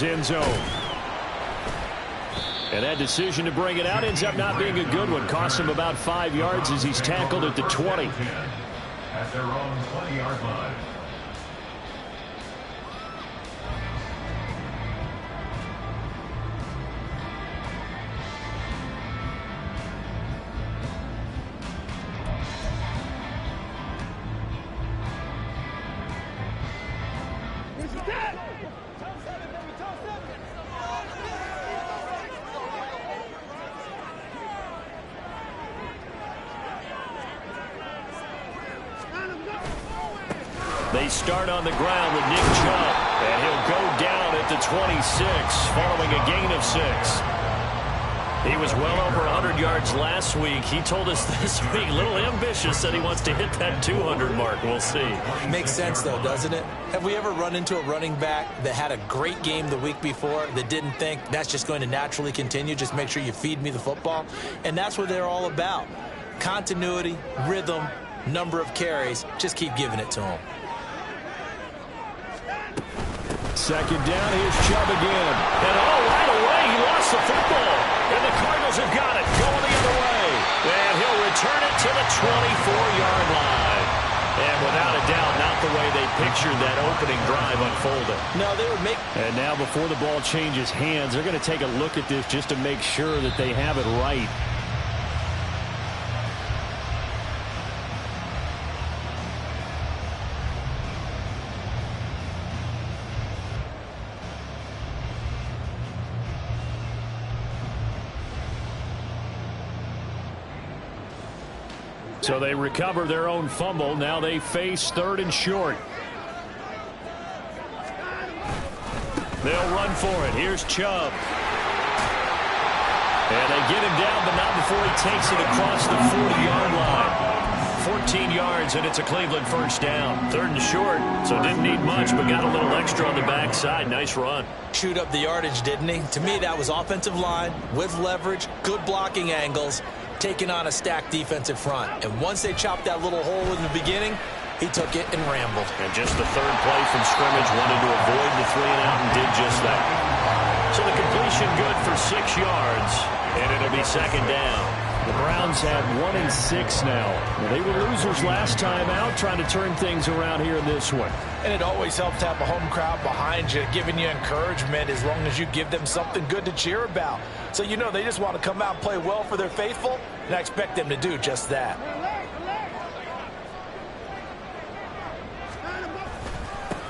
End zone. And that decision to bring it out ends up not being a good one. Costs him about 5 yards as he's tackled at the 20. At their own 20-yard line. They start on the ground with Nick Chubb, and he'll go down at the 26 following a gain of 6. He was well over 100 yards last week. He told us this week, a little ambitious, that he wants to hit that 200 mark. We'll see. Makes sense, though, doesn't it? Have we ever run into a running back that had a great game the week before that didn't think that's just going to naturally continue? Just make sure you feed me the football. And that's what they're all about. Continuity, rhythm, number of carries. Just keep giving it to them. Second down, here's Chubb again. And right away, he lost the football. And the Cardinals have got it, going the other way. And he'll return it to the 24-yard line. And without a doubt, not the way they pictured that opening drive unfolding. No, they would make... And now before the ball changes hands, they're going to take a look at this just to make sure that they have it right. So they recover their own fumble. Now they face 3rd and short. They'll run for it. Here's Chubb. And they get him down, but not before he takes it across the 40-yard line. 14 yards, and it's a Cleveland first down. 3rd and short, so didn't need much, but got a little extra on the backside. Nice run. Chewed up the yardage, didn't he? To me, that was offensive line with leverage, good blocking angles, taking on a stacked defensive front. And once they chopped that little hole in the beginning, he took it and rambled. And just the 3rd play from scrimmage, wanted to avoid the 3-and-out and did just that. So the completion good for 6 yards, and it'll be 2nd down. The Browns have 1-6 now. They were losers last time out, trying to turn things around here in this one. And it always helps to have a home crowd behind you, giving you encouragement as long as you give them something good to cheer about. So you know they just want to come out and play well for their faithful, and I expect them to do just that.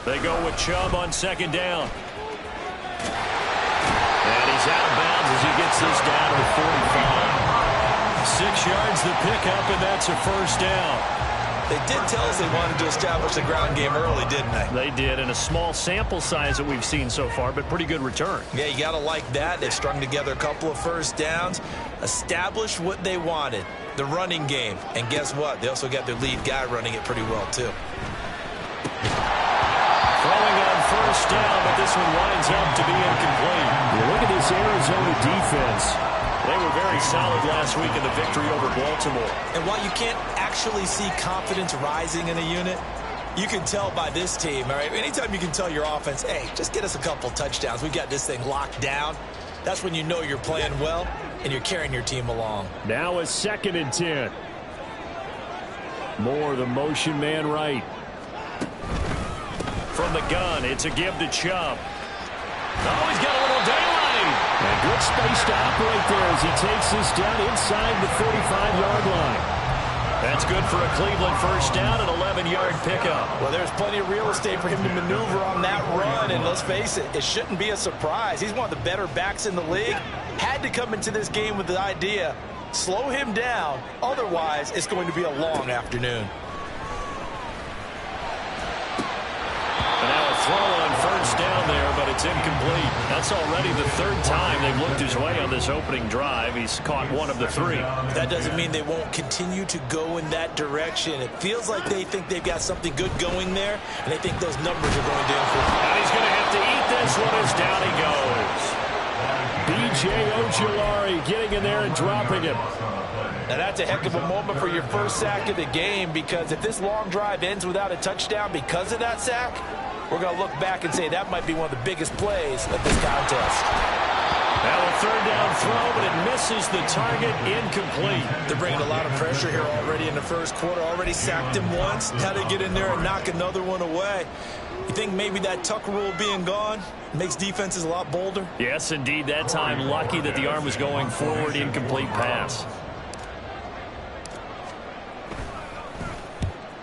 They go with Chubb on 2nd down. And he's out of bounds as he gets this down to the 45. 6 yards the pickup, and that's a first down. They did tell us they wanted to establish the ground game early, didn't they? They did, in a small sample size that we've seen so far, but pretty good return. Yeah, you got to like that. They've strung together a couple of first downs, established what they wanted, the running game. And guess what? They also got their lead guy running it pretty well, too. Throwing on first down, but this one winds up to be incomplete. You look at this Arizona defense. They were very solid last week in the victory over Baltimore. And while you can't actually see confidence rising in a unit, you can tell by this team, all right? Anytime you can tell your offense, hey, just get us a couple touchdowns. We got this thing locked down. That's when you know you're playing well and you're carrying your team along. Now a 2nd and 10. Moore, the motion man right. From the gun, it's a give to Chubb. Oh, he's got a little daylight. And good space to operate there as he takes this down inside the 45-yard line. That's good for a Cleveland first down, an 11-yard pickup. Well, there's plenty of real estate for him to maneuver on that run, and let's face it, it shouldn't be a surprise. He's one of the better backs in the league. Had to come into this game with the idea, slow him down, otherwise it's going to be a long afternoon. And now a throw on first down there, but it's incomplete. That's already the 3rd time they've looked his way on this opening drive. He's caught 1 of the 3. That doesn't mean they won't continue to go in that direction. It feels like they think they've got something good going there, and they think those numbers are going to improve. And he's going to have to eat this one as down he goes. B.J. Ojulari getting in there and dropping him. Now that's a heck of a moment for your first sack of the game, because if this long drive ends without a touchdown because of that sack, we're going to look back and say that might be one of the biggest plays of this contest. Now a third down throw, but it misses the target, incomplete. They're bringing a lot of pressure here already in the first quarter. Already sacked him once. How to get in there and knock another one away. You think maybe that tuck rule being gone makes defenses a lot bolder? Yes, indeed. That time, lucky that the arm was going forward, incomplete pass.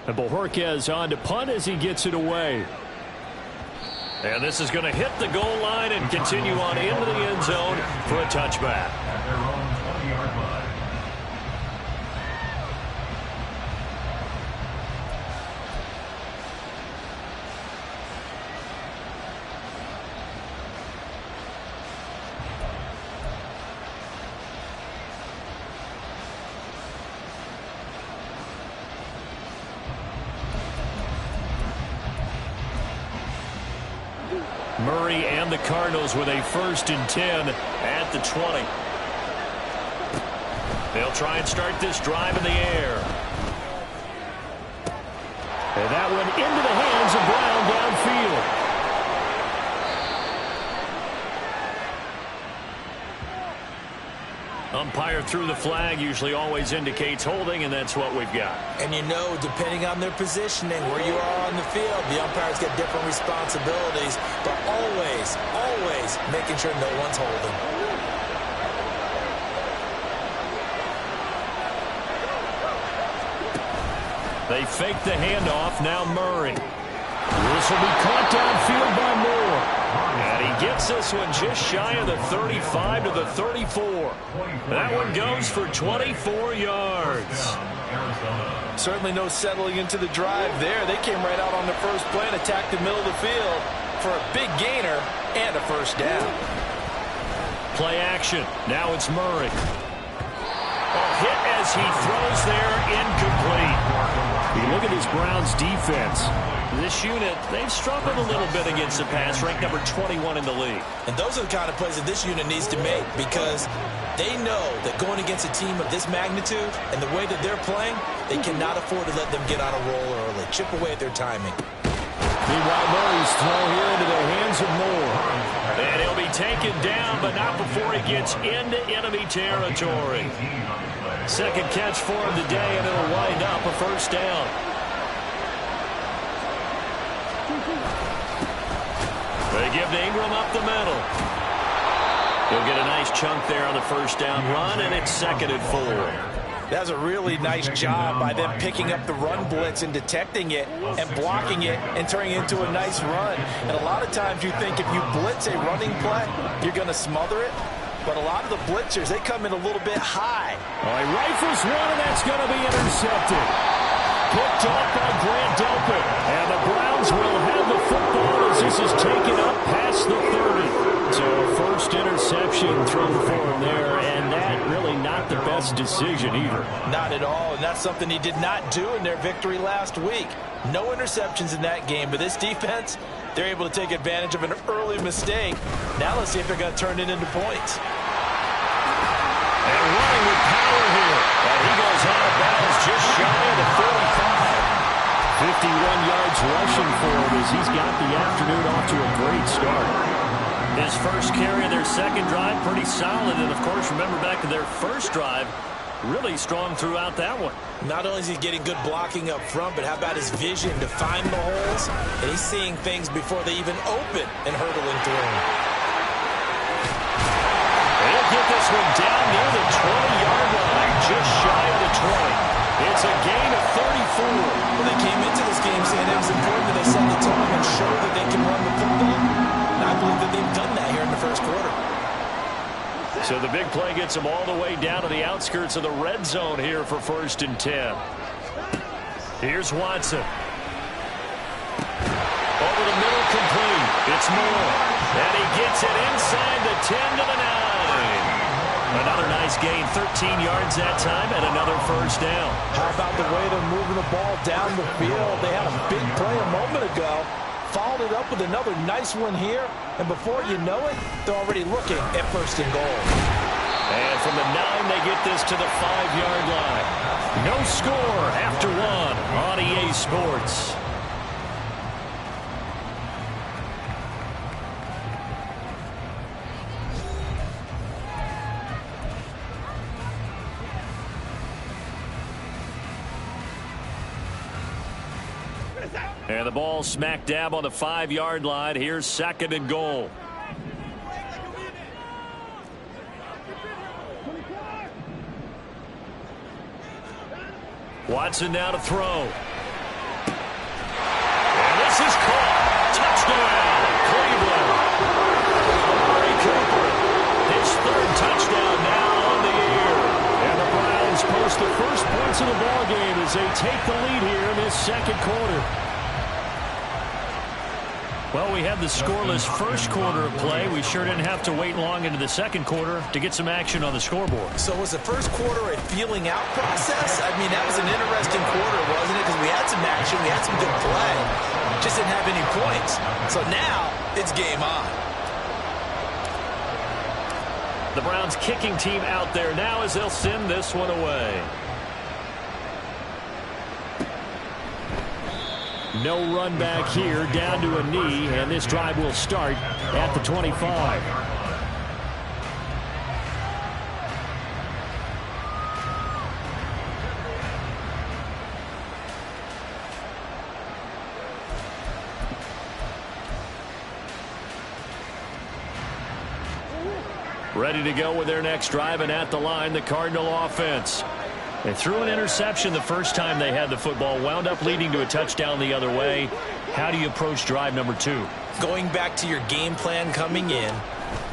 And Bojorquez on to punt as he gets it away. And this is going to hit the goal line and continue on into the end zone for a touchback. At their own 20-yard line. Murray and the Cardinals with a 1st and 10 at the 20. They'll try and start this drive in the air. And that one into the hands of Brown downfield. Umpire threw the flag, usually always indicates holding, and that's what we've got. And you know, depending on their positioning, where you are on the field, the umpires get different responsibilities, but always, always making sure no one's holding. They fake the handoff, now Murray. This will be caught downfield by Moore. And he gets this one just shy of the 35 to the 34. That one goes for 24 yards. Certainly no settling into the drive there. They came right out on the first play and attacked the middle of the field for a big gainer and a 1st down. Play action. Now it's Murray. A hit as he throws there, incomplete. You look at this Browns defense. This unit, they've struggled a little bit against the pass, ranked number 21 in the league. And those are the kind of plays that this unit needs to make, because they know that going against a team of this magnitude and the way that they're playing, they cannot afford to let them get on a roll early. Chip away at their timing. Meanwhile, Murray's throw here into the hands of Moore. And he'll be taken down, but not before he gets into enemy territory. 2nd catch for him today, and it'll wind up a 1st down. They give to Ingram up the middle. He'll get a nice chunk there on the 1st down run, and it's 2nd and 4. That's a really nice job by them picking up the run blitz and detecting it and blocking it and turning it into a nice run. And a lot of times you think if you blitz a running play, you're going to smother it. But a lot of the blitzers, they come in a little bit high. Oh, he rifles one, and that's going to be intercepted. Picked off by Grant Delpit. And the Browns will have the football as this is taken up past the 30. So 1st interception thrown for him there, and that really not the best decision either. Not at all, and that's something he did not do in their victory last week. No interceptions in that game, but this defense, they're able to take advantage of an early mistake. Now let's see if they're going to turn it into points. And running with power here. And he goes out of bounds just shy of the 45. 51 yards rushing for him as he's got the afternoon off to a great start. His 1st carry of their 2nd drive, pretty solid. And, of course, remember back to their 1st drive, really strong throughout that one. Not only is he getting good blocking up front, but how about his vision to find the holes? And he's seeing things before they even open and hurdling through them. He'll get this one down near the 20-yard line, just shy of the 20. It's a gain of 34. Well, they came into this game saying it was important that they set the tone and show that they can run the football. And I believe that they've done that here in the 1st quarter. So the big play gets them all the way down to the outskirts of the red zone here for 1st and 10. Here's Watson. Over the middle, complete. It's Moore. And he gets it inside the 10 to the 9. Another nice gain, 13 yards that time, and another 1st down. How about the way they're moving the ball down the field? They had a big play a moment ago. Followed it up with another nice one here. And before you know it, they're already looking at 1st and goal. And from the 9, they get this to the 5-yard line. No score after 1 on EA Sports. And the ball smack dab on the 5-yard line. Here's 2nd and goal. Watson now to throw. And this is caught. Touchdown, Cleveland. Amari Cooper, his 3rd touchdown now on the year. And the Browns post the first points of the ballgame as they take the lead here in this 2nd quarter. Well, we had the scoreless first quarter of play. We sure didn't have to wait long into the 2nd quarter to get some action on the scoreboard. So was the first quarter a feeling out process? I mean, that was an interesting quarter, wasn't it? Because we had some action, we had some good play. Just didn't have any points. So now it's game on. The Browns kicking team out there now as they'll send this one away. No run back here, down to a knee, and this drive will start at the 25. Ready to go with their next drive, and at the line, the Cardinal offense. They threw an interception the first time they had the football, wound up leading to a touchdown the other way. How do you approach drive number 2? Going back to your game plan coming in,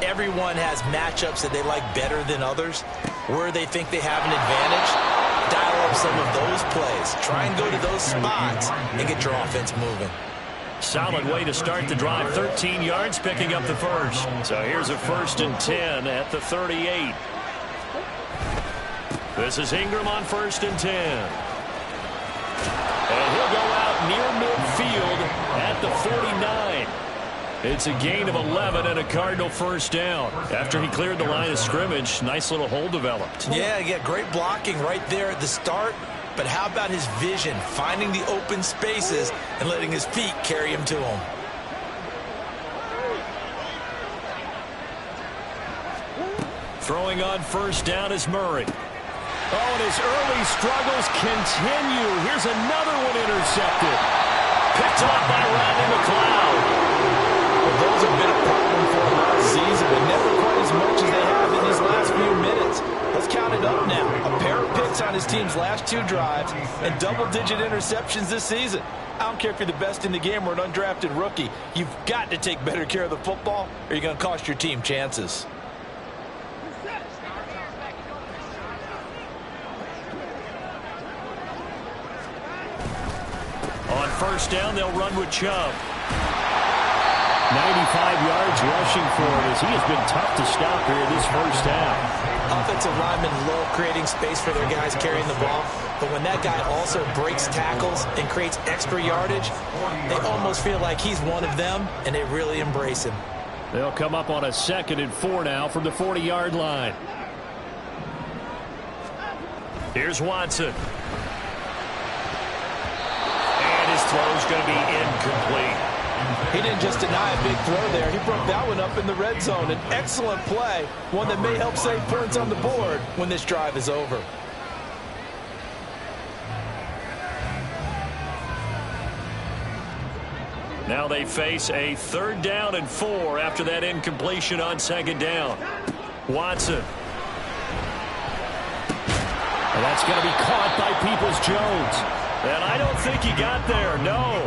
everyone has matchups that they like better than others. Where they think they have an advantage, dial up some of those plays. Try and go to those spots and get your offense moving. Solid way to start the drive. 13 yards, picking up the first. So here's a 1st and 10 at the 38. This is Ingram on 1st and 10. And he'll go out near midfield at the 49. It's a gain of 11 and a Cardinal first down. After he cleared the line of scrimmage, nice little hole developed. Yeah, great blocking right there at the start. But how about his vision, finding the open spaces and letting his feet carry him to him? Throwing on 1st down is Murray. Oh, and his early struggles continue. Here's another one intercepted. Picked off by Rodney McLeod. Well, those have been a problem for him last season, but never quite as much as they have in these last few minutes. Let's count it up now. A pair of picks on his team's last 2 drives and double-digit interceptions this season. I don't care if you're the best in the game or an undrafted rookie. You've got to take better care of the football or you're going to cost your team chances. On 1st down, they'll run with Chubb. 95 yards rushing for him as he has been tough to stop here this first half. Offensive linemen love creating space for their guys carrying the ball, but when that guy also breaks tackles and creates extra yardage, they almost feel like he's one of them, and they really embrace him. They'll come up on a 2nd and 4 now from the 40-yard line. Here's Watson. And his throw's going to be incomplete. He didn't just deny a big throw there. He broke that one up in the red zone. An excellent play, one that may help save points on the board when this drive is over. Now they face a 3rd down and 4 after that incompletion on 2nd down. Watson. And that's going to be caught by Peoples-Jones. And I don't think he got there, no.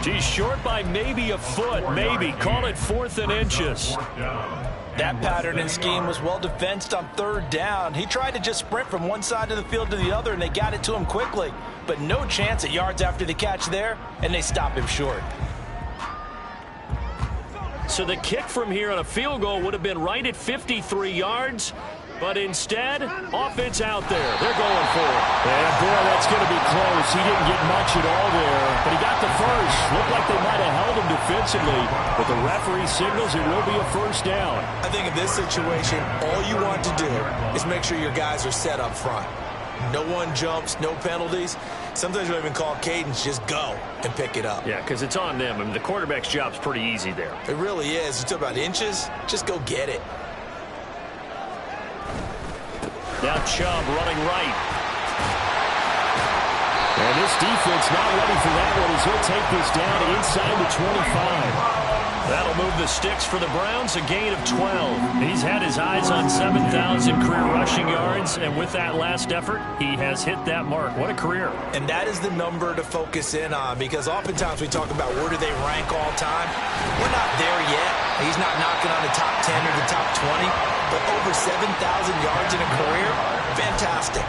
He's short by maybe a foot, maybe. Call it 4th and inches. That pattern and scheme was well defensed on 3rd down. He tried to just sprint from one side of the field to the other, and they got it to him quickly. But no chance at yards after the catch there, and they stop him short. So the kick from here on a field goal would have been right at 53 yards. But instead, offense out there. They're going for it. And boy, that's going to be close. He didn't get much at all there, but he got the first. Looked like they might have held him defensively, but the referee signals it will be a 1st down. I think in this situation, all you want to do is make sure your guys are set up front. No one jumps, no penalties. Sometimes we don't even call cadence, just go and pick it up. Yeah, because it's on them. I mean, the quarterback's job's pretty easy there. It really is. You talk about inches, just go get it. Now Chubb running right. And this defense not ready for that one as he'll take this down inside the 25. That'll move the sticks for the Browns, a gain of 12. He's had his eyes on 7,000 career rushing yards, and with that last effort, he has hit that mark. What a career. And that is the number to focus in on, because oftentimes we talk about where do they rank all time. We're not there yet. He's not knocking on the top 10 or the top 20, but over 7,000 yards in a career, fantastic.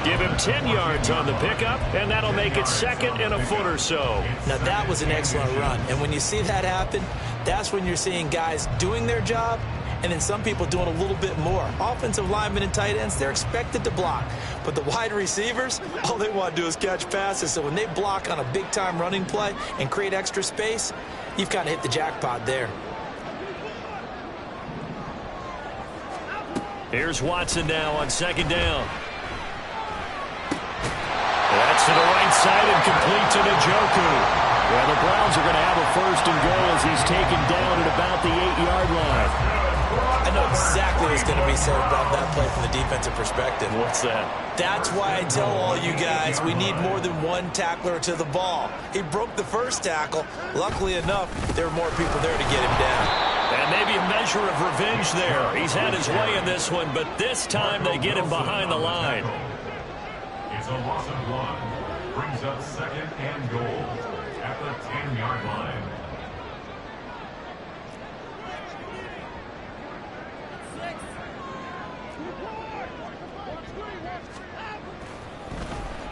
Give him 10 yards on the pickup, and that'll make it second and a foot or so. Now, that was an excellent run, and when you see that happen, that's when you're seeing guys doing their job and then some people doing a little bit more. Offensive linemen and tight ends, they're expected to block. But the wide receivers, all they want to do is catch passes. So when they block on a big-time running play and create extra space, you've kind of hit the jackpot there. Here's Watson now on second down. That's to the right side and complete to Njoku. Well, the Browns are going to have a first and goal as he's taken down at about the 8-yard line. I know exactly what's going to be said about that play from the defensive perspective. What's that? That's why I tell all you guys we need more than one tackler to the ball. He broke the first tackle. Luckily enough, there were more people there to get him down. And maybe a measure of revenge there. He's had his way in this one, but this time they get him behind the line. It's a loss of 1. Brings up second and goal at the 10-yard line.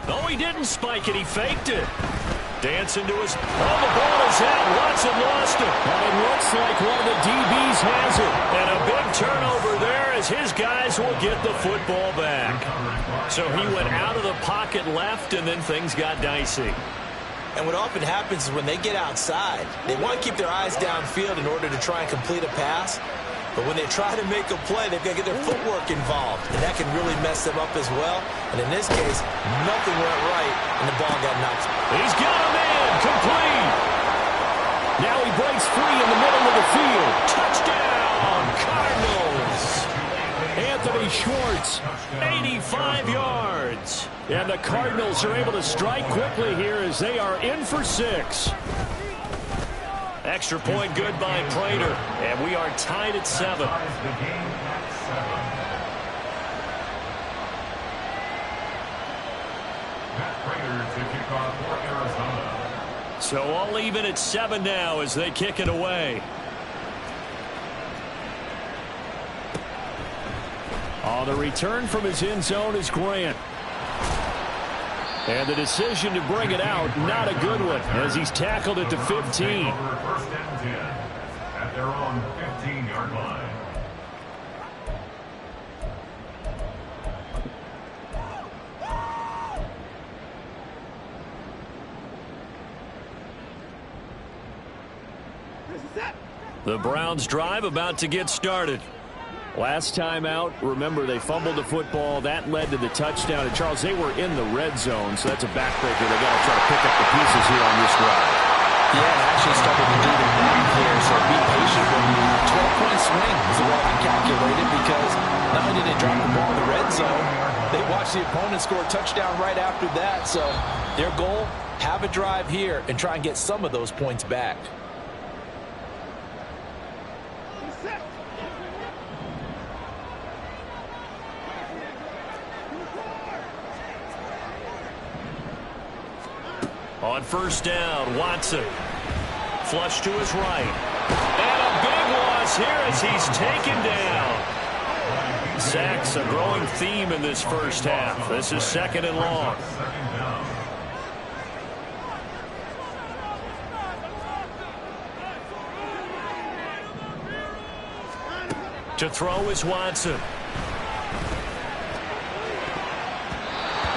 No, he didn't spike it. He faked it. Dancing to his... Oh, the ball is out. Watson lost it. And it looks like one of the DBs has it. And a big turnover there as his guys will get the football back. So he went out of the pocket left, and then things got dicey. And what often happens is when they get outside, they want to keep their eyes downfield in order to try and complete a pass. But when they try to make a play, they've got to get their footwork involved. And that can really mess them up as well. And in this case, nothing went right, and the ball got knocked. He's got a man complete. Now he breaks free in the middle of the field. Touchdown, Cardinals. Anthony Schwartz. 85 yards. And the Cardinals are able to strike quickly here as they are in for 6. Extra point good by Prater. And we are tied at 7. So all even at 7 now as they kick it away. On the return from his end zone is Grant. And the decision to bring it out, not a good one, as he's tackled at the 15. First and 10 at their own 15-yard line. The Browns drive about to get started. Last time out, remember, they fumbled the football. That led to the touchdown. And, Charles, they were in the red zone, so that's a backbreaker. They got to try to pick up the pieces here on this drive. Yeah, actually started to do the math here, so be patient. 12-point swing is what I calculated, because not only did they drop the ball in the red zone, they watched the opponent score a touchdown right after that. So their goal, have a drive here and try and get some of those points back. On first down, Watson. Flush to his right. And a big loss here as he's taken down. Sacks, a growing theme in this first half. This is second and long. To throw is Watson.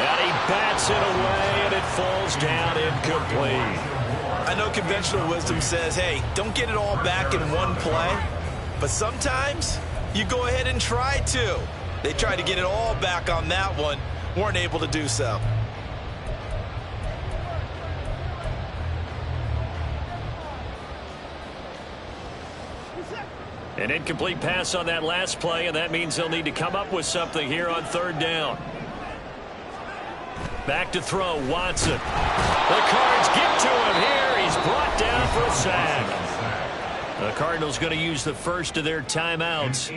And he bats it away, and it falls down incomplete. I know conventional wisdom says, hey, don't get it all back in one play. But sometimes you go ahead and try to. They tried to get it all back on that one. Weren't able to do so. An incomplete pass on that last play, and that means they'll need to come up with something here on third down. Back to throw, Watson. The Cards get to him here. He's brought down for a sack. The Cardinals going to use the first of their timeouts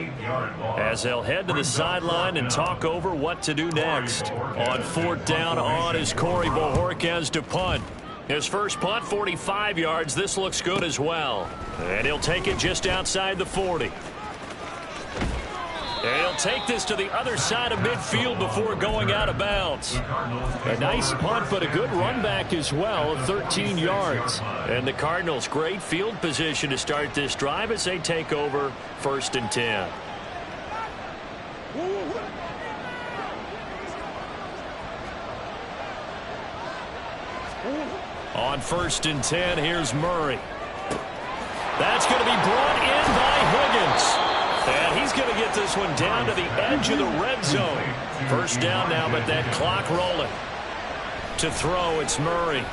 as they'll head to the sideline and talk over what to do next. On 4th down on is Corey Bojorquez to punt. His first punt, 45 yards. This looks good as well. And he'll take it just outside the 40. And he'll take this to the other side of midfield before going out of bounds. A nice punt, but a good run back as well of 13 yards. And the Cardinals, great field position to start this drive as they take over 1st and 10. On 1st and 10, here's Murray. That's going to be brought in by Higgins. And he's going to get this one down to the edge of the red zone. 1st down now, but that clock rolling. To throw, it's Murray.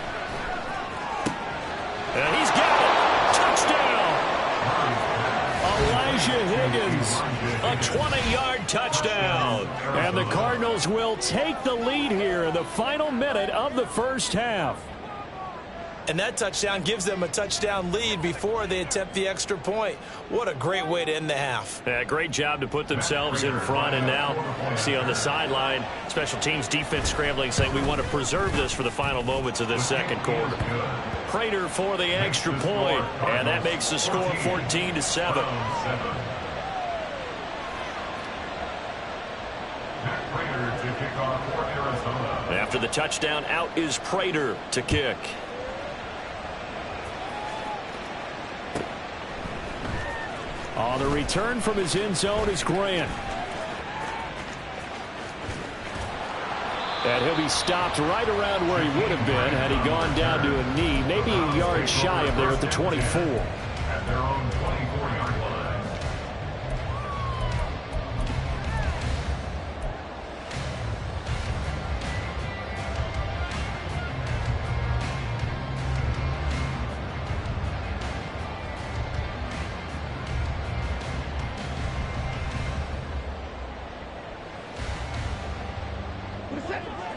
And he's got it. Touchdown. Elijah Higgins. A 20-yard touchdown. And the Cardinals will take the lead here in the final minute of the first half. And that touchdown gives them a touchdown lead before they attempt the extra point. What a great way to end the half. Yeah, great job to put themselves in front. And now, see on the sideline, special teams defense scrambling, saying we want to preserve this for the final moments of this second quarter. Prater for the extra point, and that makes the score 14-7. After the touchdown, out is Prater to kick. On the return from his end zone is Grant. And he'll be stopped right around where he would have been had he gone down to a knee, maybe a yard shy of there at the 24. At their own 24-yard line.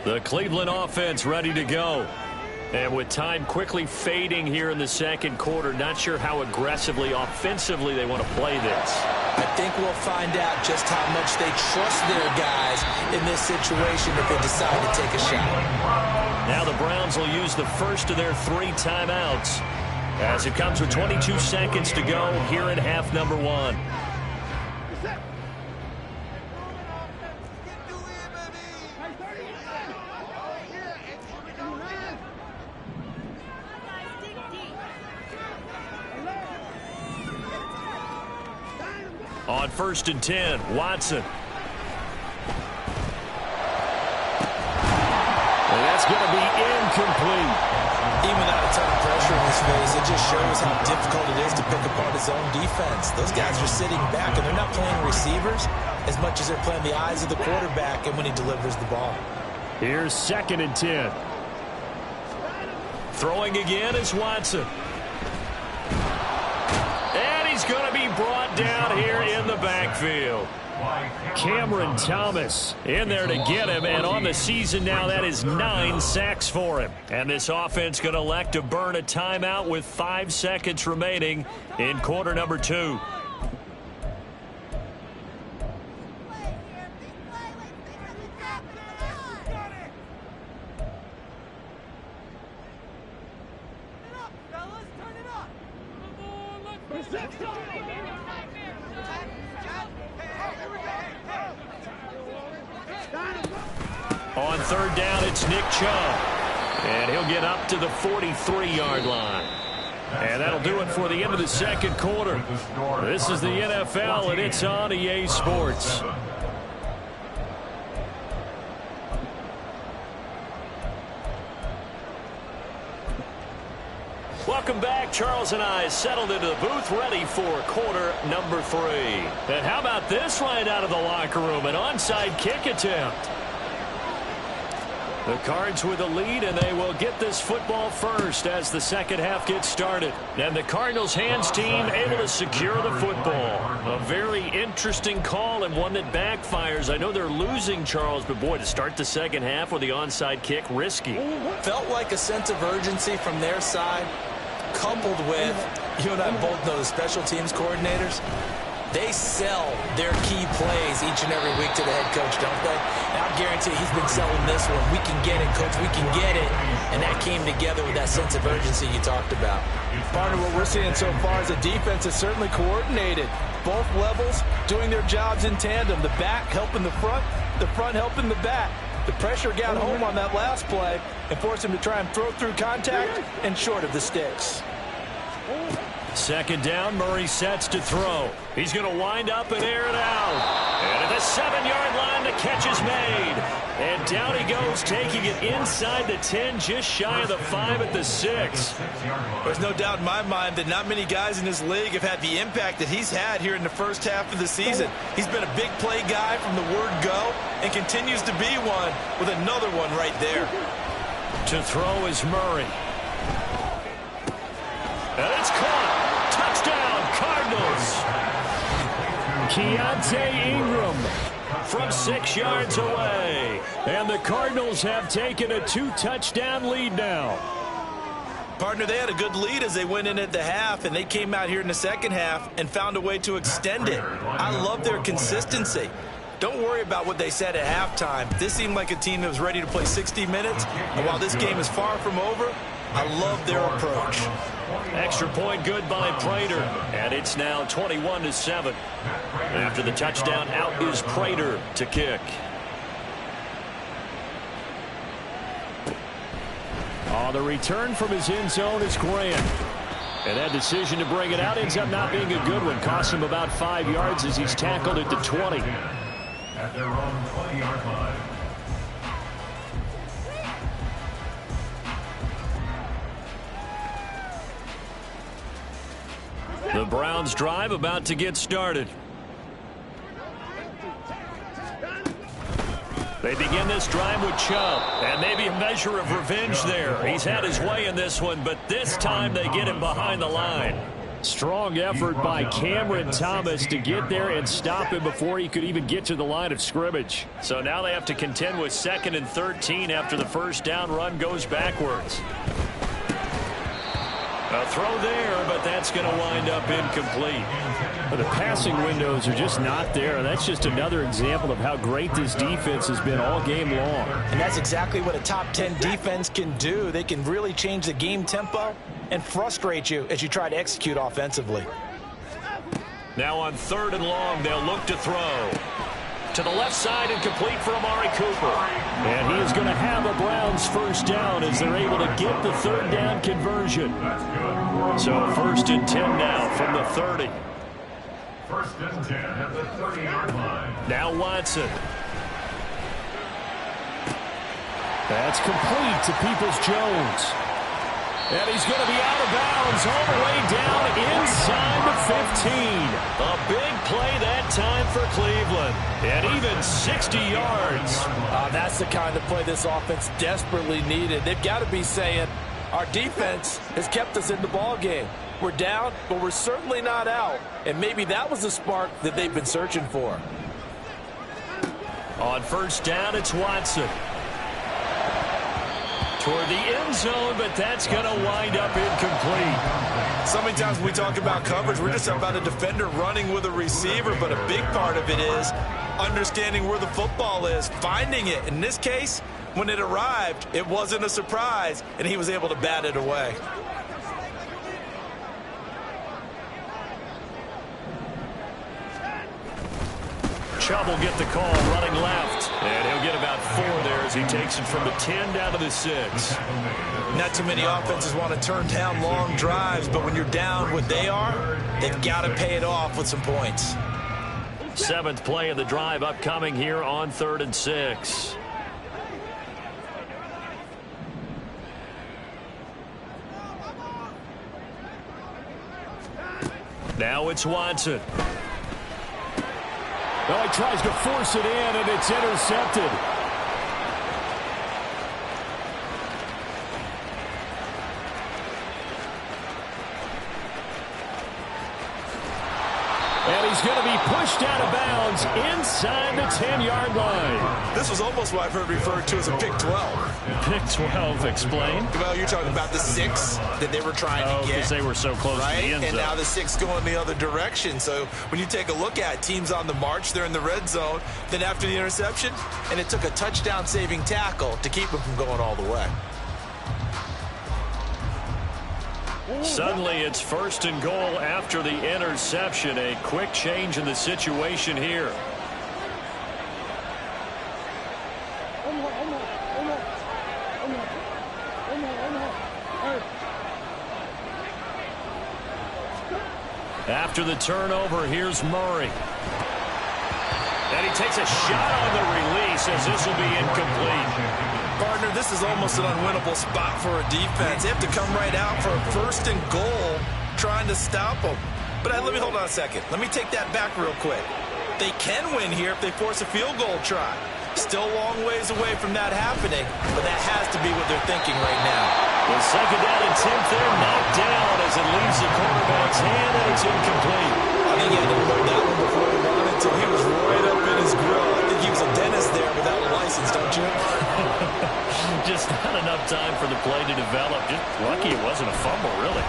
The Cleveland offense ready to go. And with time quickly fading here in the second quarter, not sure how aggressively, offensively they want to play this. I think we'll find out just how much they trust their guys in this situation if they decide to take a shot. Now the Browns will use the first of their 3 timeouts as it comes with 22 seconds to go here in half number 1. On 1st and 10, Watson. And that's going to be incomplete. Even without a ton of pressure in his face, it just shows how difficult it is to pick apart his own defense. Those guys are sitting back, and they're not playing receivers as much as they're playing the eyes of the quarterback and when he delivers the ball. Here's 2nd and 10. Throwing again is Watson. And he's going to be brought down here in the backfield. Cameron Thomas in there to get him, and on the season now that is 9 sacks for him. And this offense going to elect to burn a timeout with 5 seconds remaining in quarter number 2. On 3rd down, it's Nick Chubb. And he'll get up to the 43-yard line. And that'll do it for the end of the second quarter. This is the NFL, and it's on EA Sports. Welcome back. Charles and I settled into the booth ready for quarter number 3. And how about this right out of the locker room? An onside kick attempt. The Cards with a lead, and they will get this football first as the second half gets started. And the Cardinals hands team able to secure the football. A very interesting call and one that backfires. I know they're losing, Charles, but boy, to start the second half with the onside kick, risky. Felt like a sense of urgency from their side, coupled with, you and I both know the special teams coordinators. They sell their key plays each and every week to the head coach, don't they? And I guarantee he's been selling this one. We can get it, coach. We can get it. And that came together with that sense of urgency you talked about. Partner, what we're seeing so far is the defense is certainly coordinated. Both levels doing their jobs in tandem. The back helping the front helping the back. The pressure got home on that last play and forced him to try and throw through contact and short of the sticks. Second down, Murray sets to throw. He's going to wind up and air it out. And at the 7-yard line, the catch is made. And down he goes, taking it inside the 10, just shy of the 5 at the 6. There's no doubt in my mind that not many guys in this league have had the impact that he's had here in the first half of the season. He's been a big play guy from the word go and continues to be one with another one right there. To throw is Murray. And it's caught. Touchdown, Cardinals. Keontae Ingram from 6 yards away. And the Cardinals have taken a 2-touchdown lead now. Partner, they had a good lead as they went in at the half, and they came out here in the second half and found a way to extend it. I love their consistency. Don't worry about what they said at halftime. This seemed like a team that was ready to play 60 minutes, and while this game is far from over, I love their approach. Extra point good by Prater. And it's now 21-7. After the touchdown, out is Prater to kick. The return from his end zone is Grant. And that decision to bring it out ends up not being a good one. Costs him about 5 yards as he's tackled at the 20. At their own 20-yard line. The Browns drive about to get started. They begin this drive with Chubb, and maybe a measure of revenge there. He's had his way in this one, but this time they get him behind the line. Strong effort by Cameron Thomas to get there and stop him before he could even get to the line of scrimmage. So now they have to contend with 2nd and 13 after the first down run goes backwards. A throw there, but that's going to wind up incomplete. But the passing windows are just not there. That's just another example of how great this defense has been all game long. And that's exactly what a top 10 defense can do. They can really change the game tempo and frustrate you as you try to execute offensively. Now on 3rd and long, they'll look to throw. To the left side and complete for Amari Cooper. And he is going to have a Browns first down as they're able to get the 3rd down conversion. So 1st and 10 now from the 30. 1st and 10 at the 30-yard line. Now Watson. That's complete to Peoples-Jones. And he's going to be out of bounds all the way down inside the 15. A big play that time for Cleveland. And even 60 yards. That's the kind of play this offense desperately needed. They've got to be saying, our defense has kept us in the ball game. We're down, but we're certainly not out. And maybe that was the spark that they've been searching for. On 1st down, it's Watson. Toward the end zone, but that's going to wind up incomplete. So many times when we talk about coverage, we're just about a defender running with a receiver, but a big part of it is understanding where the football is, finding it. In this case, when it arrived, it wasn't a surprise, and he was able to bat it away. Chubb will get the call running left. And he'll get about 4 there as he takes it from the 10 down to the 6. Not too many offenses want to turn down long drives, but when you're down what they are, they've got to pay it off with some points. 7th play of the drive upcoming here on 3rd and 6. Now it's Watson. Well, he tries to force it in, and it's intercepted. pushed out of bounds inside the 10-yard line. This was almost what I've heard referred to as a pick 12. Pick 12, explain. Well, you're talking about the 6 that they were trying to get. Because they were so close right? to the end zone. And now the 6 going the other direction. So when you take a look at teams on the march, they're in the red zone. Then after the interception, and it took a touchdown-saving tackle to keep them from going all the way. Suddenly it's 1st and goal after the interception. A quick change in the situation here. After the turnover, here's Murray. And he takes a shot on the release as this will be incomplete. Partner, this is almost an unwinnable spot for a defense. They have to come right out for a 1st and goal trying to stop them. But let me hold on a second. Let me take that back real quick. They can win here if they force a field goal try. Still a long ways away from that happening, but that has to be what they're thinking right now. The 2nd down and 10th there, knocked down as it leaves the quarterback's hand, and it's incomplete. I think he had to hold that one before he wanted to. He was right up in his grill. I think he was a dentist there without a license, don't you? Just not enough time for the play to develop. Just lucky it wasn't a fumble, really.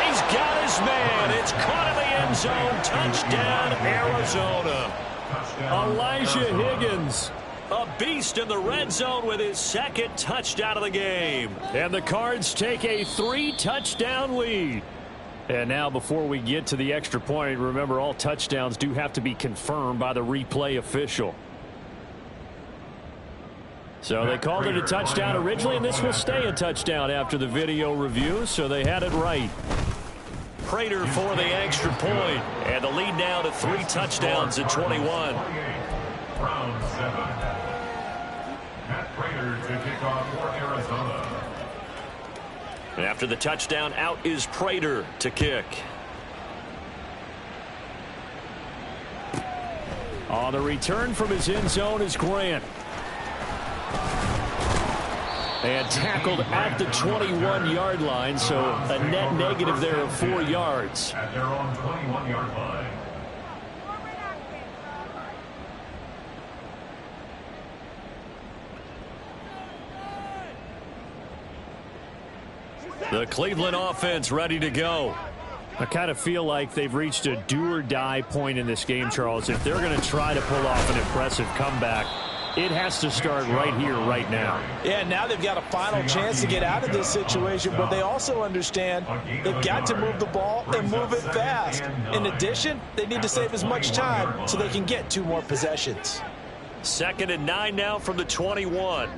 He's got his man. It's caught in the end zone. Touchdown, Arizona. Elijah Higgins, a beast in the red zone with his 2nd touchdown of the game. And the Cards take a 3-touchdown lead. And now before we get to the extra point, remember all touchdowns do have to be confirmed by the replay official. So they called it a touchdown originally, and this will stay a touchdown after the video review, so they had it right. Prater for the extra point, and the lead now to 3 touchdowns at 21. Round 7. Matt Prater to kick off for Arizona. After the touchdown, out is Prater to kick. On the return from his end zone is Grant. And tackled at the 21-yard line, so a net negative there of 4 yards. At their own 21-yard line. The Cleveland offense ready to go. I kind of feel like they've reached a do-or-die point in this game, Charles. If they're going to try to pull off an impressive comeback, it has to start right here, right now. Yeah, now they've got a final chance to get out of this situation, but they also understand they've got to move the ball and move it fast. In addition, they need to save as much time so they can get 2 more possessions. 2nd and 9 now from the 21.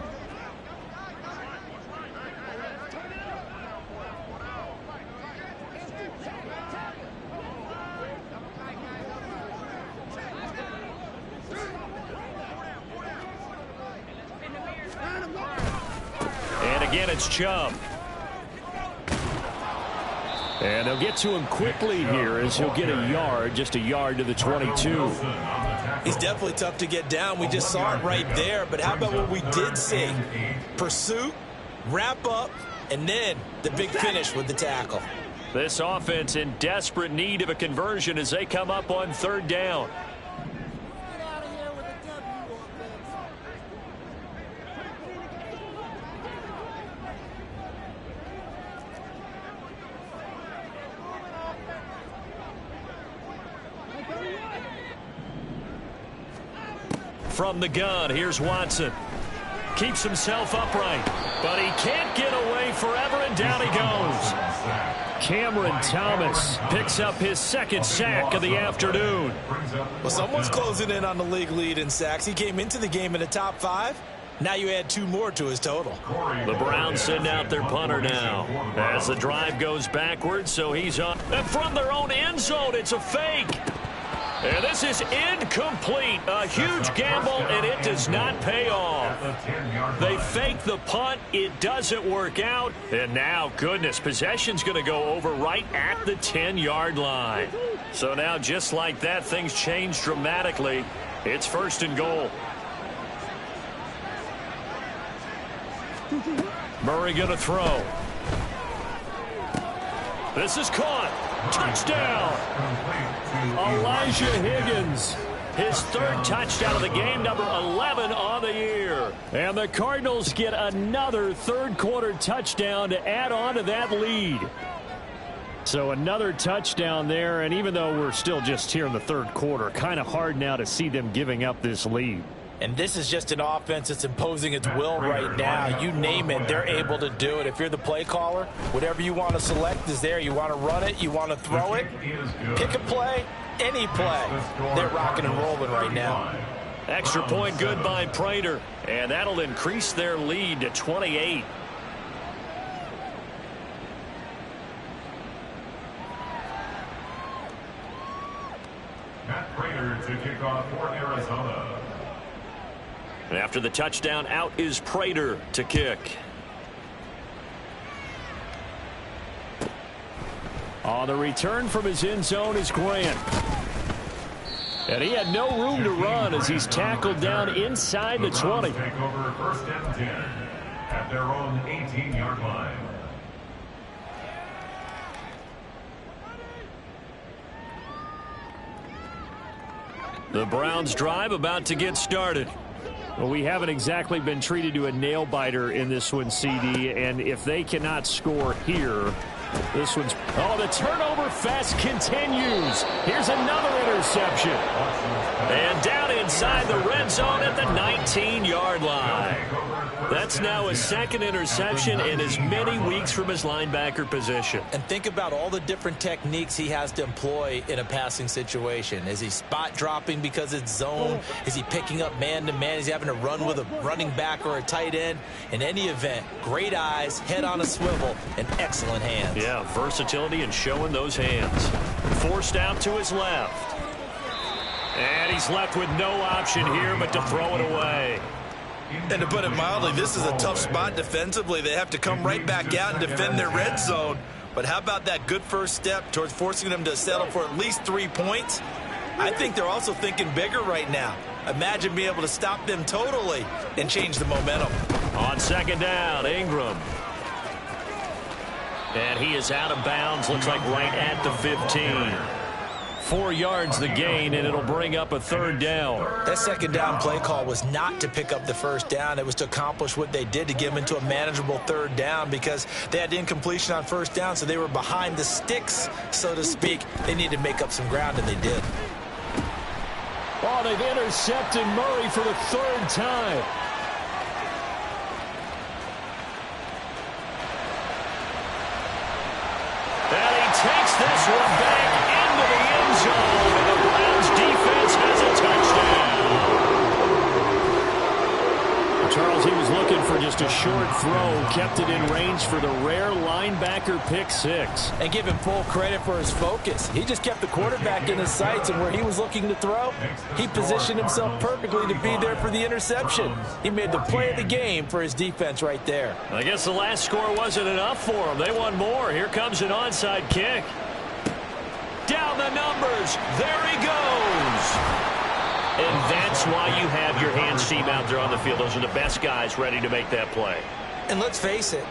Again, it's Chubb. And they'll get to him quickly here as he'll get a yard, just a yard to the 22. He's definitely tough to get down. We just saw it right there. But how about what we did see? Pursuit, wrap up, and then the big finish with the tackle. This offense in desperate need of a conversion as they come up on 3rd down. From the gun, here's Watson. Keeps himself upright, but he can't get away forever, and down he goes. Cameron Thomas picks up his 2nd sack of the afternoon. Well, someone's closing in on the league lead in sacks. He came into the game in the top 5. Now you add 2 more to his total. The Browns send out their punter now as the drive goes backwards, so he's on. And from their own end zone, it's a fake. And this is incomplete. A huge gamble, and it does not pay off. They fake the punt. It doesn't work out. And now, goodness, possession's going to go over right at the 10-yard line. So now, just like that, things change dramatically. It's 1st and goal. Murray going to throw. This is caught. Touchdown! Elijah Higgins. His third touchdown of the game, number 11 on the year. And the Cardinals get another third-quarter touchdown to add on to that lead. So another touchdown there, and even though we're still just here in the third quarter, kind of hard now to see them giving up this lead. And this is just an offense that's imposing its will right now. You name it, they're able to do it. If you're the play caller, whatever you want to select is there. You want to run it, you want to throw it, pick a play, any play. They're rocking and rolling right now. Extra point good by Prater, and that'll increase their lead to 28. Matt Prater to kick off for Arizona. And after the touchdown, out is Prater to kick. On the return from his end zone is Grant. And he had no room to run as he's tackled down inside the 20. Take over first and 10 at their own 18-yard line. The Browns drive about to get started. Well, we haven't exactly been treated to a nail-biter in this one, CD, and if they cannot score here, this one's... Oh, the turnover fest continues. Here's another interception. And down inside the red zone at the 19-yard line. That's now a second interception in as many weeks from his linebacker position. And think about all the different techniques he has to employ in a passing situation. Is he spot dropping because it's zone? Is he picking up man-to-man? Is he having to run with a running back or a tight end? In any event, great eyes, head on a swivel, and excellent hands. Yeah, versatility and showing those hands. Forced out to his left. And he's left with no option here but to throw it away. And to put it mildly, this is a tough spot defensively. They have to come right back out and defend their red zone. But how about that good first step towards forcing them to settle for at least 3 points? I think they're also thinking bigger right now. Imagine being able to stop them totally and change the momentum. On second down, Ingram. And he is out of bounds, looks like right at the 15. 4 yards the gain, and it'll bring up a third down. That second down play call was not to pick up the first down. It was to accomplish what they did, to get them into a manageable third down, because they had incompletion on first down, so they were behind the sticks, so to speak. They needed to make up some ground, and they did. Oh, they've intercepted Murray for the third time. And he takes this one back into the end zone, and the Browns defense has a touchdown. Charles, he was looking for just a short throw, kept it in range for the rare linebacker pick six. And give him full credit for his focus. He just kept the quarterback in his sights, and where he was looking to throw, he positioned himself perfectly to be there for the interception. He made the play of the game for his defense right there. I guess the last score wasn't enough for them. They want more. Here comes an onside kick. Down the numbers. There he goes. And that's why you have your hands team out there on the field. Those are the best guys ready to make that play. And let's face it,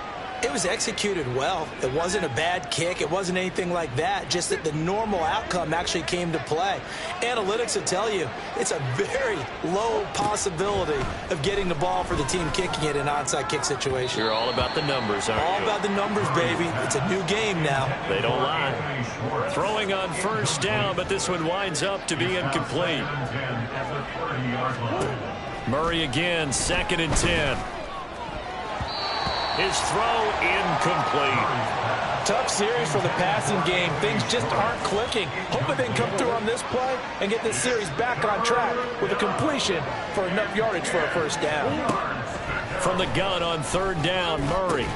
it was executed well. It wasn't a bad kick. It wasn't anything like that. Just that the normal outcome actually came to play. Analytics will tell you it's a very low possibility of getting the ball for the team kicking it in an onside kick situation. You're all about the numbers, aren't you? All about the numbers, baby. It's a new game now. They don't lie. Throwing on first down, but this one winds up to be incomplete. Murray again, 2nd and 10. His throw incomplete. Tough series for the passing game. Things just aren't clicking. Hoping they can come through on this play and get this series back on track with a completion for enough yardage for a first down. From the gun on 3rd down, Murray.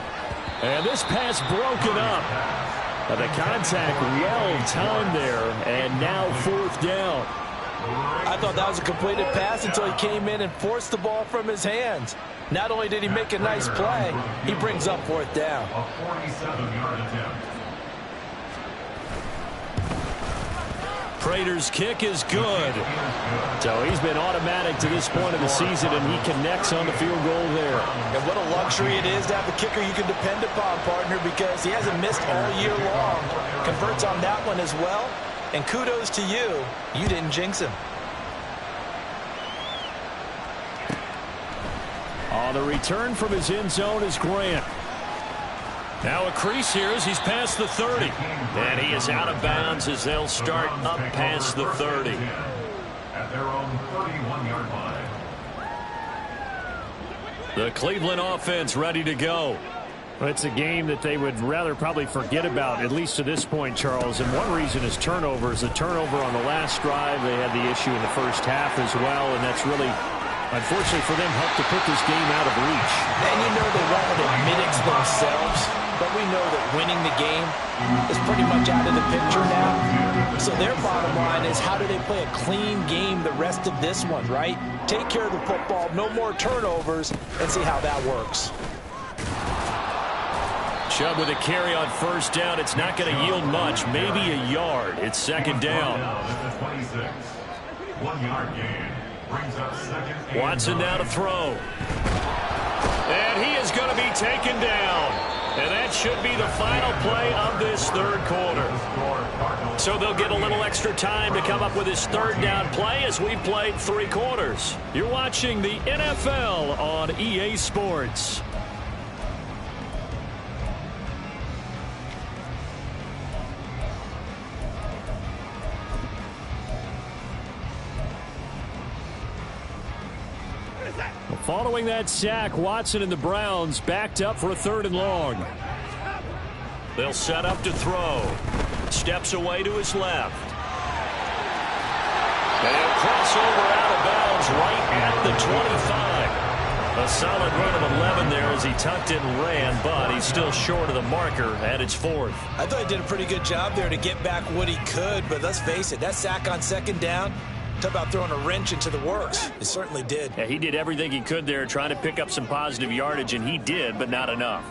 And this pass broken up. The contact well timed there, and now 4th down. I thought that was a completed pass until he came in and forced the ball from his hands. Not only did he make a nice play, he brings up 4th down. A 47-yard attempt. Prater's kick is good. So he's been automatic to this point of the season, and he connects on the field goal there. And what a luxury it is to have a kicker you can depend upon, partner, because he hasn't missed all year long. Converts on that one as well. And kudos to you. You didn't jinx him. On the return from his end zone is Grant. Now a crease here as he's past the 30. And he is out of bounds as they'll start up past the 30. At their own 31-yard line. The Cleveland offense ready to go. It's a game that they would rather probably forget about, at least to this point, Charles. And one reason is turnovers. The turnover on the last drive, they had the issue in the first half as well, and that's really, unfortunately for them, helped to put this game out of reach. And you know they won't admit it to themselves, but we know that winning the game is pretty much out of the picture now. So their bottom line is, how do they play a clean game the rest of this one, right? Take care of the football, no more turnovers, and see how that works. Chubb with a carry on first down. It's not going to yield much, maybe a yard. It's second down. 1 yard gain brings up second. Watson now to throw. And he is going to be taken down. And that should be the final play of this third quarter. So they'll get a little extra time to come up with his third down play as we played 3 quarters. You're watching the NFL on EA Sports. Following that sack, Watson and the Browns backed up for a 3rd and long. They'll set up to throw. Steps away to his left. And he'll cross over out of bounds right at the 25. A solid run of 11 there as he tucked it and ran, but he's still short of the marker at its 4th. I thought he did a pretty good job there to get back what he could, but let's face it, that sack on second down, talk about throwing a wrench into the works. It certainly did. Yeah, he did everything he could there trying to pick up some positive yardage, and he did, but not enough.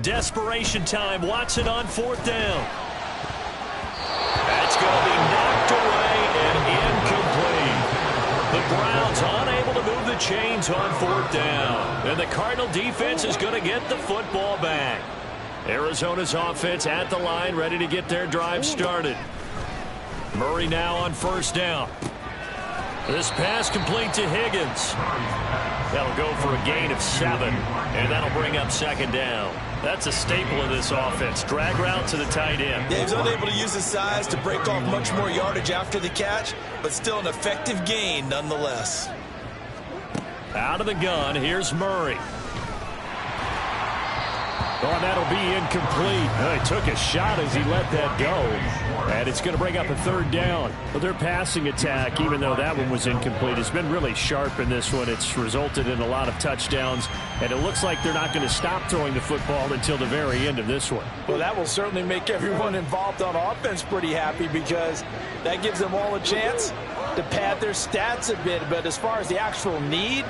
Desperation time. Watson on 4th down. That's going to be knocked away and incomplete. The Browns unable to move the chains on 4th down. And the Cardinal defense is going to get the football back. Arizona's offense at the line, ready to get their drive started. Murray now on 1st down. This pass complete to Higgins. That'll go for a gain of 7, and that'll bring up 2nd down. That's a staple of this offense. Drag route to the tight end. Yeah, he's unable to use his size to break off much more yardage after the catch, but still an effective gain nonetheless. Out of the gun, here's Murray. Oh, that'll be incomplete. He took a shot as he let that go. And it's going to bring up a 3rd down. But their passing attack, even though that one was incomplete, has been really sharp in this one. It's resulted in a lot of touchdowns. And it looks like they're not going to stop throwing the football until the very end of this one. Well, that will certainly make everyone involved on offense pretty happy, because that gives them all a chance to pad their stats a bit. But as far as the actual need,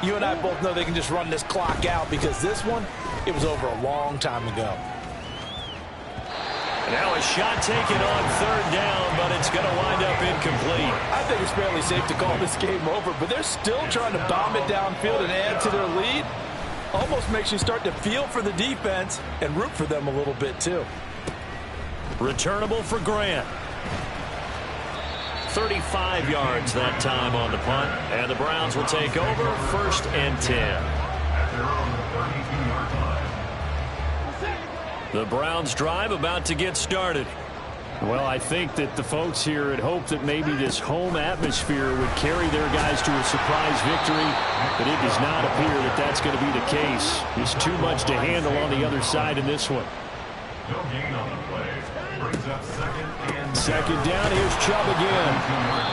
you and I both know they can just run this clock out, because this one, it was over a long time ago. Now a shot taken on 3rd down, but it's going to wind up incomplete. I think it's fairly safe to call this game over, but they're still trying to bomb it downfield and add to their lead. Almost makes you start to feel for the defense and root for them a little bit too. Returnable for Grant. 35 yards that time on the punt, and the Browns will take over 1st and 10. At their own 32-yard line. The Browns drive about to get started. Well, I think that the folks here had hoped that maybe this home atmosphere would carry their guys to a surprise victory, but it does not appear that that's going to be the case. There's too much to handle on the other side in this one. No gain on the play. Brings up 2nd and 2nd down, here's Chubb again.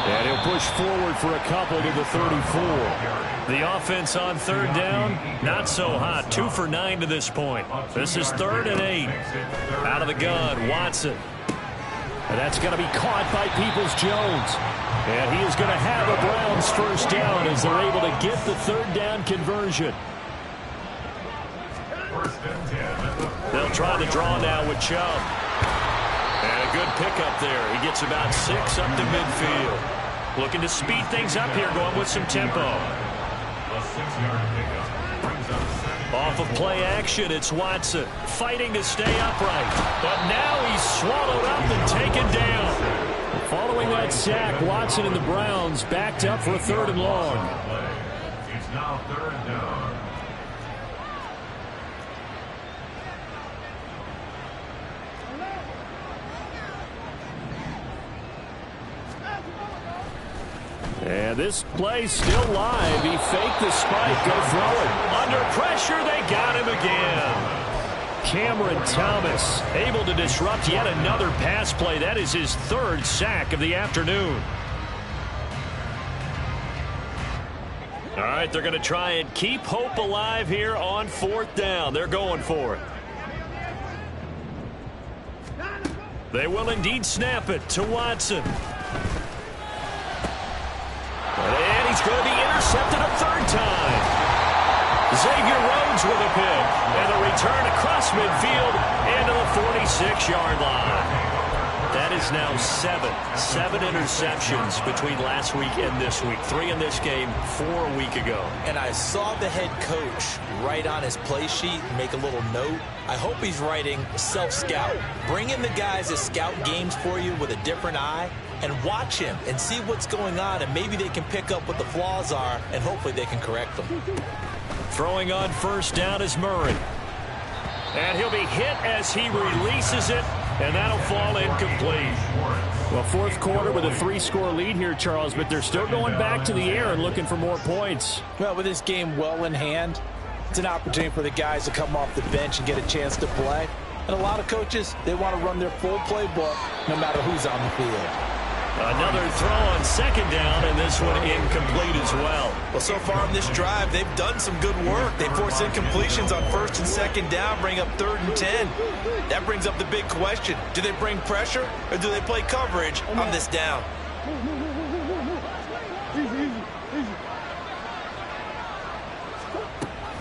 And he'll push forward for a couple to the 34. The offense on 3rd down, not so hot. 2 for 9 to this point. This is 3rd and 8. Out of the gun, Watson. And that's going to be caught by Peoples-Jones. And he is going to have a Browns 1st down as they're able to get the 3rd down conversion. 1st and 10 at the They'll try the draw now with Chubb. And a good pickup there. He gets about 6 up to midfield. Looking to speed things up here, going with some tempo. A 6-yard pickup brings up second. Off of play action, it's Watson fighting to stay upright. But now he's swallowed up and taken down. Following that sack, Watson and the Browns backed up for a 3rd and long. It's now 3rd down. And this play's still live. He faked the spike. Go throw it. Under pressure, they got him again. Cameron Thomas able to disrupt yet another pass play. That is his 3rd sack of the afternoon. All right, they're going to try and keep hope alive here on 4th down. They're going for it. They will indeed snap it to Watson. And he's going to be intercepted a 3rd time. Xavier Rhodes with a pick. And a return across midfield into the 46-yard line. That is now 7 interceptions between last week and this week. 3 in this game, 4 a week ago. And I saw the head coach write on his play sheet, make a little note. I hope he's writing self-scout. Bring in the guys that scout games for you with a different eye and watch him and see what's going on, and maybe they can pick up what the flaws are, and hopefully they can correct them. Throwing on 1st down is Murray. And he'll be hit as he releases it, and that'll fall incomplete. Well, 4th quarter with a 3-score lead here, Charles, but they're still going back to the air and looking for more points. Well, with this game well in hand, it's an opportunity for the guys to come off the bench and get a chance to play. And a lot of coaches, they want to run their full playbook no matter who's on the field. Another throw on 2nd down, and this one incomplete as well. Well, so far in this drive, they've done some good work. They force incompletions on 1st and 2nd down, bring up 3rd and 10. That brings up the big question. Do they bring pressure, or do they play coverage on this down?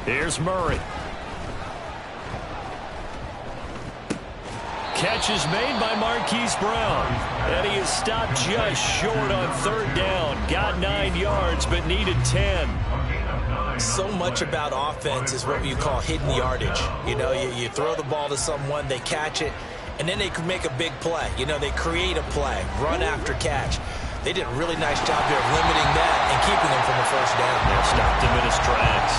Here's Murray. Catch is made by Marquise Brown. And he is stopped just short on 3rd down. Got 9 yards, but needed 10. So much about offense is what you call hidden yardage. You know, you throw the ball to someone, they catch it, and then they can make a big play. You know, they create a play, run after catch. They did a really nice job here of limiting that and keeping him from a 1st down. They stopped him in his tracks.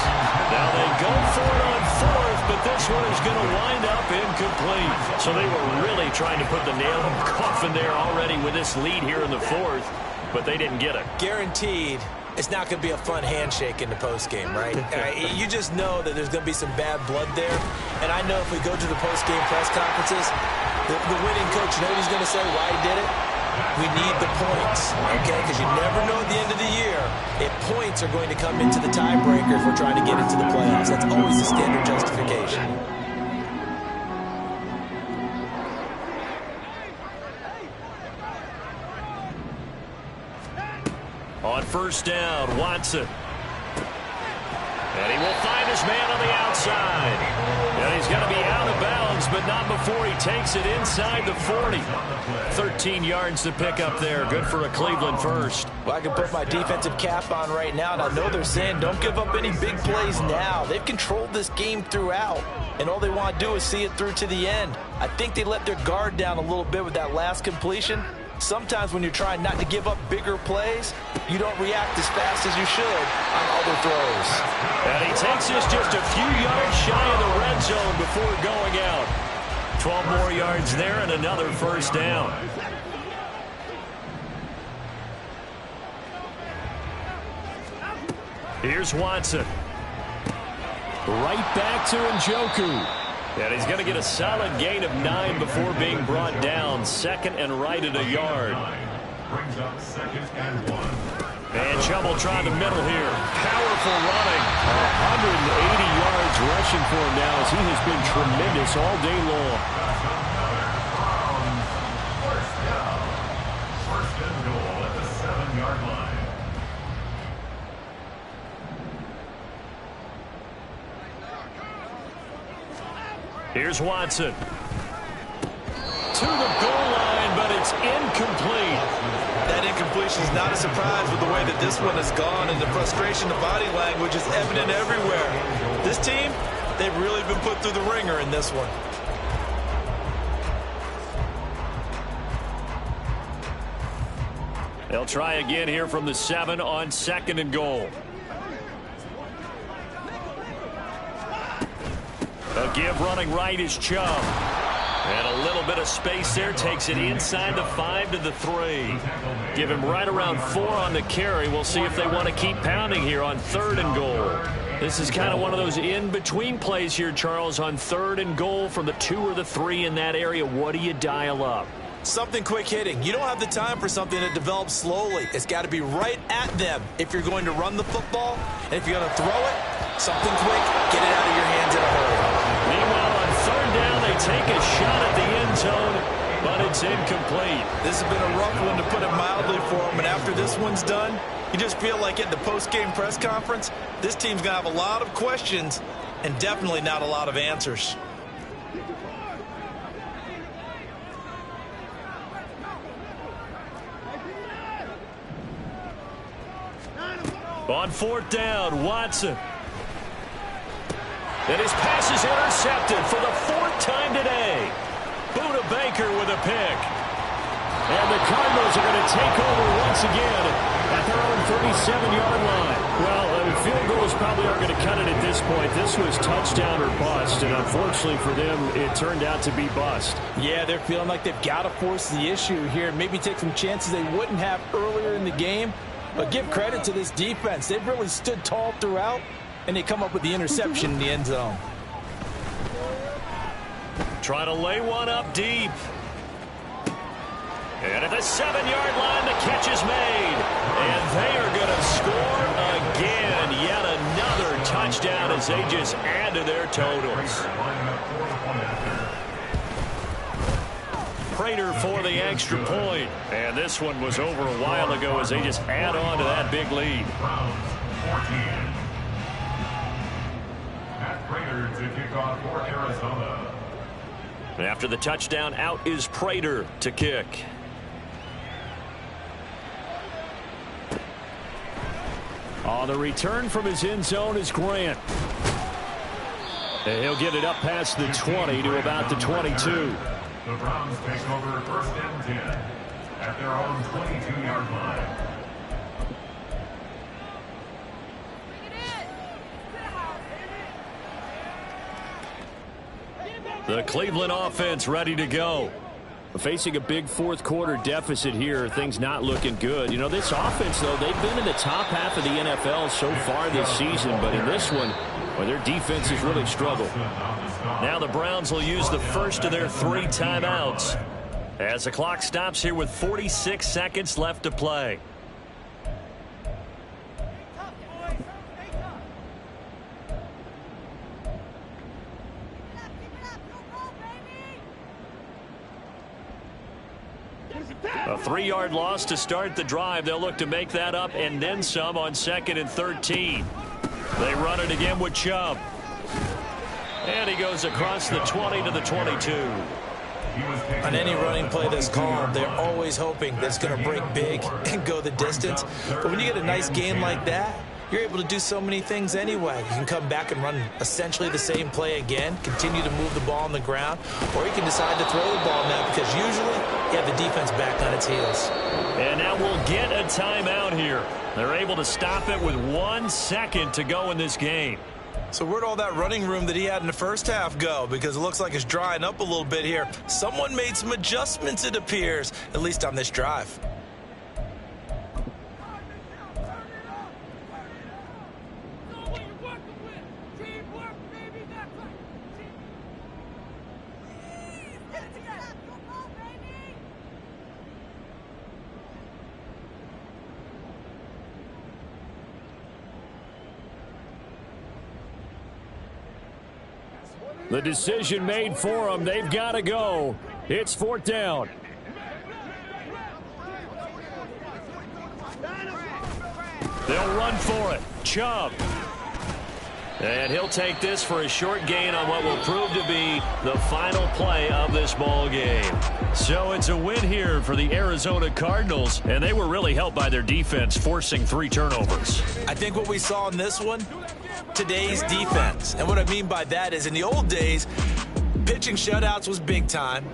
Now they go for it on 4th, but this one is going to wind up incomplete. So they were really trying to put the nail in the coffin there already with this lead here in the 4th, but they didn't get it. Guaranteed, it's not going to be a fun handshake in the postgame, right? You just know that there's going to be some bad blood there. And I know if we go to the postgame press conferences, the winning coach, you know what he's going to say, why he did it? We need the points, okay? Because you never know at the end of the year if points are going to come into the tiebreaker if we're trying to get into the playoffs. That's always the standard justification. On 1st down, Watson. And he will find his man on the outside. And he's going to be out of bounds, but not before he takes it inside the 40. 13 yards to pick up there. Good for a Cleveland 1st. Well, I can put my defensive cap on right now, and I know they're saying don't give up any big plays now. They've controlled this game throughout, and all they want to do is see it through to the end. I think they let their guard down a little bit with that last completion. Sometimes when you're trying not to give up bigger plays, you don't react as fast as you should on other throws. And he takes this just a few yards shy of the red zone before going out. 12 more yards there and another 1st down. Here's Watson. Right back to Njoku. And he's going to get a solid gain of 9 before being brought down. 2nd and right at a yard. Brings up 2nd and 1. And Chubb will try the middle here. Powerful running. 180 yards rushing for him now as he has been tremendous all day long. First down. 1st and goal at the 7-yard line. Here's Watson. To the goal line, but it's incomplete. That incompletion is not a surprise with the way that this one has gone, and the frustration, the body language is evident everywhere. This team, they've really been put through the ringer in this one. They'll try again here from the 7 on 2nd and goal. A give running right is Chubb. And a little bit of space there, takes it inside the 5 to the 3. Give him right around 4 on the carry. We'll see if they want to keep pounding here on 3rd and goal. This is kind of one of those in-between plays here, Charles, on 3rd and goal from the 2 or the 3 in that area. What do you dial up? Something quick hitting. You don't have the time for something that develops slowly. It's got to be right at them if you're going to run the football. And if you're going to throw it, something quick, get it out of your hands in a hurry. Meanwhile, on 3rd down, they take a shot at the end zone, but it's incomplete. This has been a rough one, to put it mildly, for them. And after this one's done, you just feel like at the post-game press conference, this team's going to have a lot of questions and definitely not a lot of answers. On 4th down, Watson. And his pass is intercepted for the 4th time today. Buda Baker with a pick. And the Cardinals are going to take over once again at their own 37-yard line. Well, field goals probably aren't going to cut it at this point. This was touchdown or bust, and unfortunately for them, it turned out to be bust. Yeah, they're feeling like they've got to force the issue here. Maybe take some chances they wouldn't have earlier in the game. But give credit to this defense. They've really stood tall throughout, and they come up with the interception in the end zone. Trying to lay one up deep. And at the 7-yard line, the catch is made. And they are going to score again. Yet another touchdown as they just add to their totals. Prater for the extra point. And this one was over a while ago as they just add on to that big lead. Matt Prater to kick off for Arizona. After the touchdown, out is Prater to kick. On the return from his end zone is Grant. And he'll get it up past the 20 to about the 22. The Browns take over 1st and 10 at their own 22-yard line. The Cleveland offense ready to go. Facing a big 4th quarter deficit here, things not looking good. You know, this offense, though, they've been in the top half of the NFL so far this season, but in this one, well, their defense has really struggled. Now the Browns will use the first of their 3 timeouts as the clock stops here with 46 seconds left to play. A 3-yard loss to start the drive. They'll look to make that up and then some on 2nd and 13. They run it again with Chubb. And he goes across the 20 to the 22. On any running play that's called, they're always hoping that it's going to break big and go the distance. But when you get a nice game like that, you're able to do so many things anyway. You can come back and run essentially the same play again, continue to move the ball on the ground, or you can decide to throw the ball now because usually you have the defense back on its heels. And now we'll get a timeout here. They're able to stop it with 1 second to go in this game. So where'd all that running room that he had in the first half go? Because it looks like it's drying up a little bit here. Someone made some adjustments, it appears, at least on this drive. The decision made for them. They've got to go. It's 4th down. They'll run for it. Chubb. And he'll take this for a short gain on what will prove to be the final play of this ball game. So it's a win here for the Arizona Cardinals, and they were really helped by their defense, forcing 3 turnovers. I think what we saw in this one, today's defense. And what I mean by that is in the old days, pitching shutouts was big time.